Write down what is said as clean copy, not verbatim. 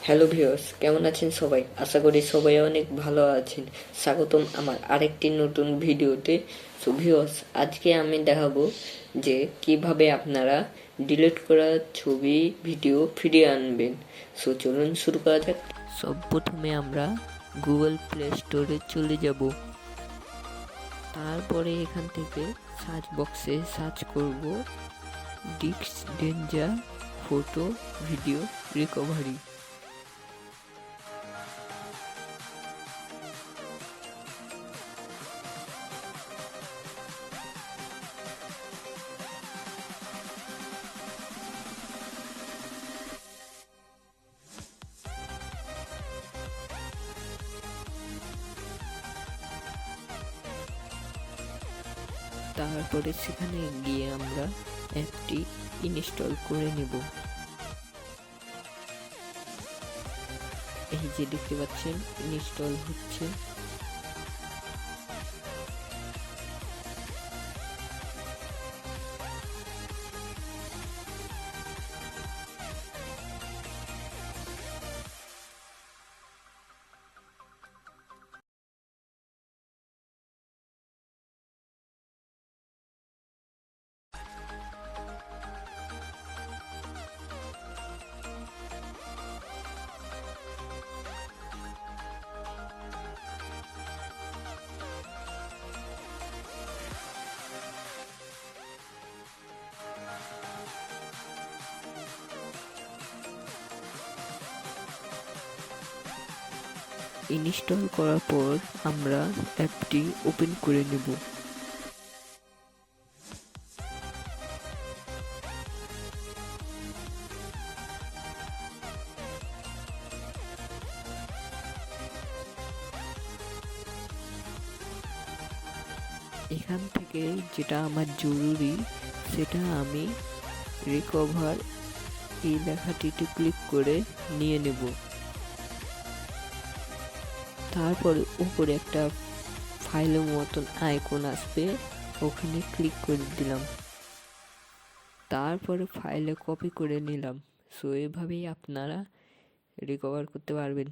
Hello viewers, কেমন আছেন সবাই? আশা করি সবাই অনেক ভালো আছেন। স্বাগতম আমার আরেকটি নতুন ভিডিওতে। সো ভিউয়ার্স, আজকে আমি দেখাবো যে কিভাবে আপনারা ডিলিট করা ছবি ভিডিও ফিরিয়ে আনবেন। সো চলুন শুরু করা যাক। সব প্রথমে আমরা গুগল প্লে স্টোরে চলে যাব। তারপরে এখান থেকে সার্চ বক্সে সার্চ করব ডিক্সডেঞ্জার ফটো ভিডিও রিকভারি। তারপরে সেখানে গিয়ে আমরা অ্যাপটি ইনস্টল করে নেব। এই যে দেখতে পাচ্ছেন ইনস্টল হচ্ছে। ইনস্টল করার পর আমরা অ্যাপটি ওপেন করে নেব। এখান থেকে যেটা আমার জরুরি সেটা আমি রিকভার এই লেখাটিতে ক্লিক করে নিয়ে নেব। তারপরে উপরে একটা ফাইলের মতন আইকন আসবে, ওখানে ক্লিক করে দিলাম। তারপরে ফাইলে কপি করে নিলাম। সো এভাবেই আপনারা রিকভার করতে পারবেন।